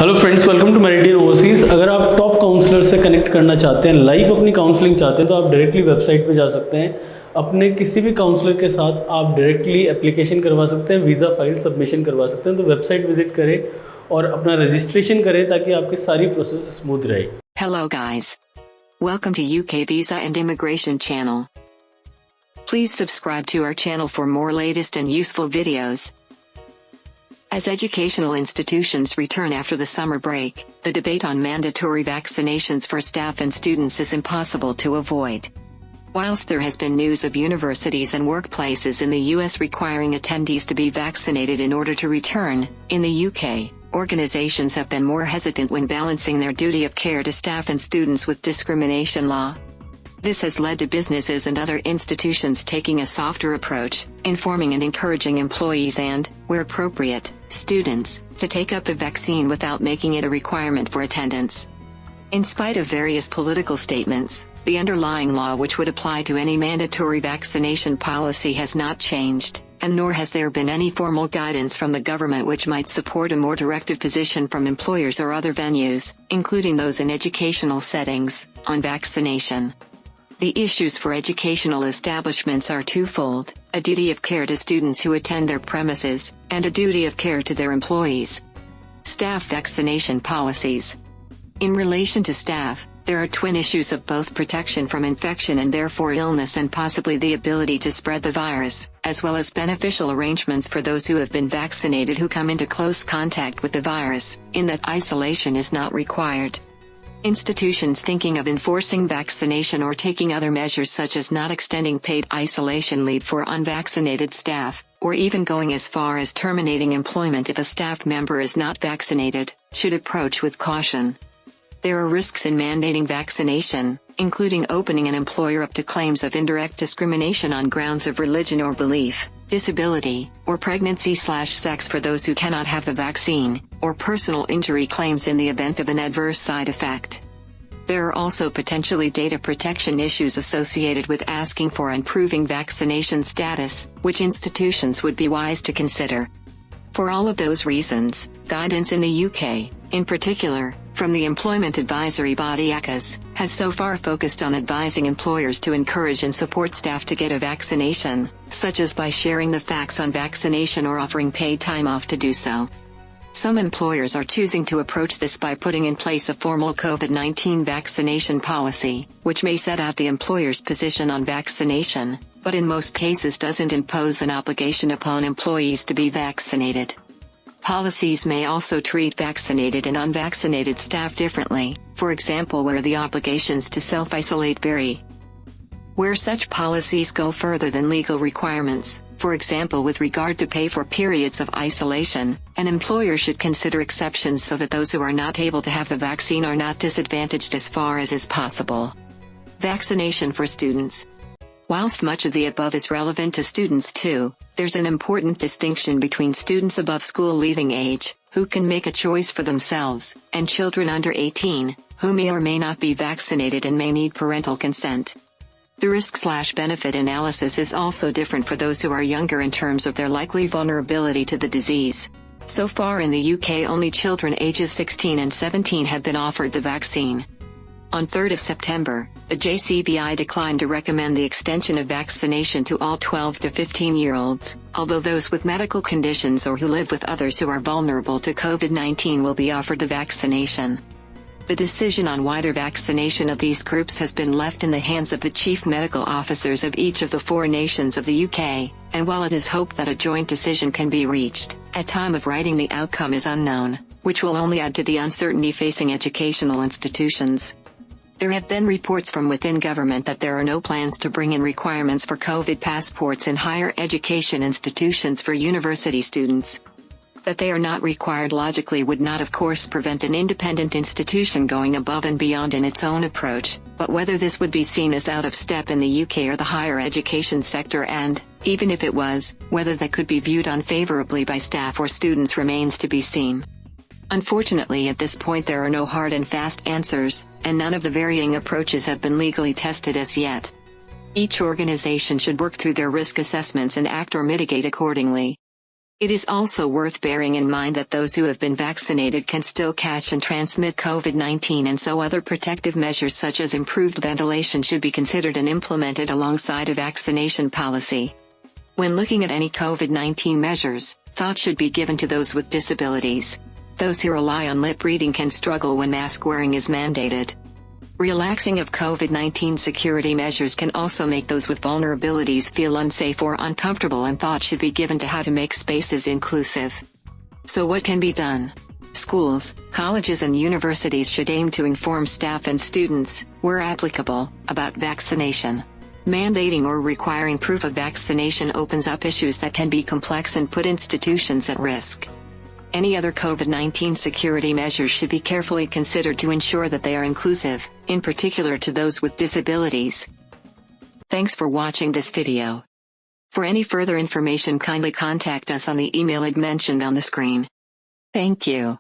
Hello friends, welcome to Meridian Overseas. अगर आप top counsellor से कनेक्ट करना चाहते हैं, लाइव अपनी काउंसलिंग चाहते हैं, तो आप डायरेक्टली वेबसाइट पे जा सकते हैं। अपने किसी भी काउंसलर के साथ आप डायरेक्टली एप्लीकेशन करवा सकते हैं, वीज़ा फाइल सबमिशन करवा सकते हैं। तो वेबसाइट विजिट करें और अपना रजिस्ट्रेशन करें ताकि आपकी सारी प्रोसेस स्मूथ रहे। Hello guys. Welcome to UK Visa and Immigration channel. Please subscribe to our channel for more latest and useful videos. As educational institutions return after the summer break, the debate on mandatory vaccinations for staff and students is impossible to avoid. Whilst there has been news of universities and workplaces in the US requiring attendees to be vaccinated in order to return, in the UK, organizations have been more hesitant when balancing their duty of care to staff and students with discrimination law. This has led to businesses and other institutions taking a softer approach, informing and encouraging employees and, where appropriate, students, to take up the vaccine without making it a requirement for attendance. In spite of various political statements, the underlying law which would apply to any mandatory vaccination policy has not changed, and nor has there been any formal guidance from the government which might support a more directive position from employers or other venues, including those in educational settings, on vaccination. The issues for educational establishments are twofold: a duty of care to students who attend their premises, and a duty of care to their employees. Staff vaccination policies. In relation to staff, there are twin issues of both protection from infection and therefore illness and possibly the ability to spread the virus, as well as beneficial arrangements for those who have been vaccinated who come into close contact with the virus, in that isolation is not required. Institutions thinking of enforcing vaccination or taking other measures such as not extending paid isolation leave for unvaccinated staff, or even going as far as terminating employment if a staff member is not vaccinated, should approach with caution. There are risks in mandating vaccination, including opening an employer up to claims of indirect discrimination on grounds of religion or belief, disability, or pregnancy/sex for those who cannot have the vaccine, or personal injury claims in the event of an adverse side effect. There are also potentially data protection issues associated with asking for and proving vaccination status, which institutions would be wise to consider. For all of those reasons, guidance in the UK, in particular, from the employment advisory body ACAS, has so far focused on advising employers to encourage and support staff to get a vaccination, such as by sharing the facts on vaccination or offering paid time off to do so. Some employers are choosing to approach this by putting in place a formal COVID-19 vaccination policy, which may set out the employer's position on vaccination, but in most cases doesn't impose an obligation upon employees to be vaccinated. Policies may also treat vaccinated and unvaccinated staff differently, for example where the obligations to self-isolate vary. Where such policies go further than legal requirements, for example with regard to pay for periods of isolation, an employer should consider exceptions so that those who are not able to have the vaccine are not disadvantaged as far as is possible. Vaccination for students. Whilst much of the above is relevant to students too, there's an important distinction between students above school leaving age, who can make a choice for themselves, and children under 18, who may or may not be vaccinated and may need parental consent. The risk/benefit analysis is also different for those who are younger in terms of their likely vulnerability to the disease. So far in the UK only children ages 16 and 17 have been offered the vaccine. On 3rd of September, the JCVI declined to recommend the extension of vaccination to all 12 to 15-year-olds, although those with medical conditions or who live with others who are vulnerable to COVID-19 will be offered the vaccination. The decision on wider vaccination of these groups has been left in the hands of the chief medical officers of each of the 4 nations of the UK, and while it is hoped that a joint decision can be reached, at time of writing the outcome is unknown, which will only add to the uncertainty facing educational institutions. There have been reports from within government that there are no plans to bring in requirements for COVID passports in higher education institutions for university students. That they are not required logically would not of course prevent an independent institution going above and beyond in its own approach, but whether this would be seen as out of step in the UK or the higher education sector and, even if it was, whether that could be viewed unfavorably by staff or students remains to be seen. Unfortunately at this point there are no hard and fast answers, and none of the varying approaches have been legally tested as yet. Each organization should work through their risk assessments and act or mitigate accordingly. It is also worth bearing in mind that those who have been vaccinated can still catch and transmit COVID-19, and so other protective measures such as improved ventilation should be considered and implemented alongside a vaccination policy. When looking at any COVID-19 measures, thought should be given to those with disabilities. Those who rely on lip reading can struggle when mask wearing is mandated. Relaxing of COVID-19 security measures can also make those with vulnerabilities feel unsafe or uncomfortable, and thought should be given to how to make spaces inclusive. So what can be done? Schools, colleges and universities should aim to inform staff and students, where applicable, about vaccination. Mandating or requiring proof of vaccination opens up issues that can be complex and put institutions at risk. Any other COVID-19 security measures should be carefully considered to ensure that they are inclusive, in particular to those with disabilities. Thanks for watching this video. For any further information, kindly contact us on the email mentioned on the screen. Thank you.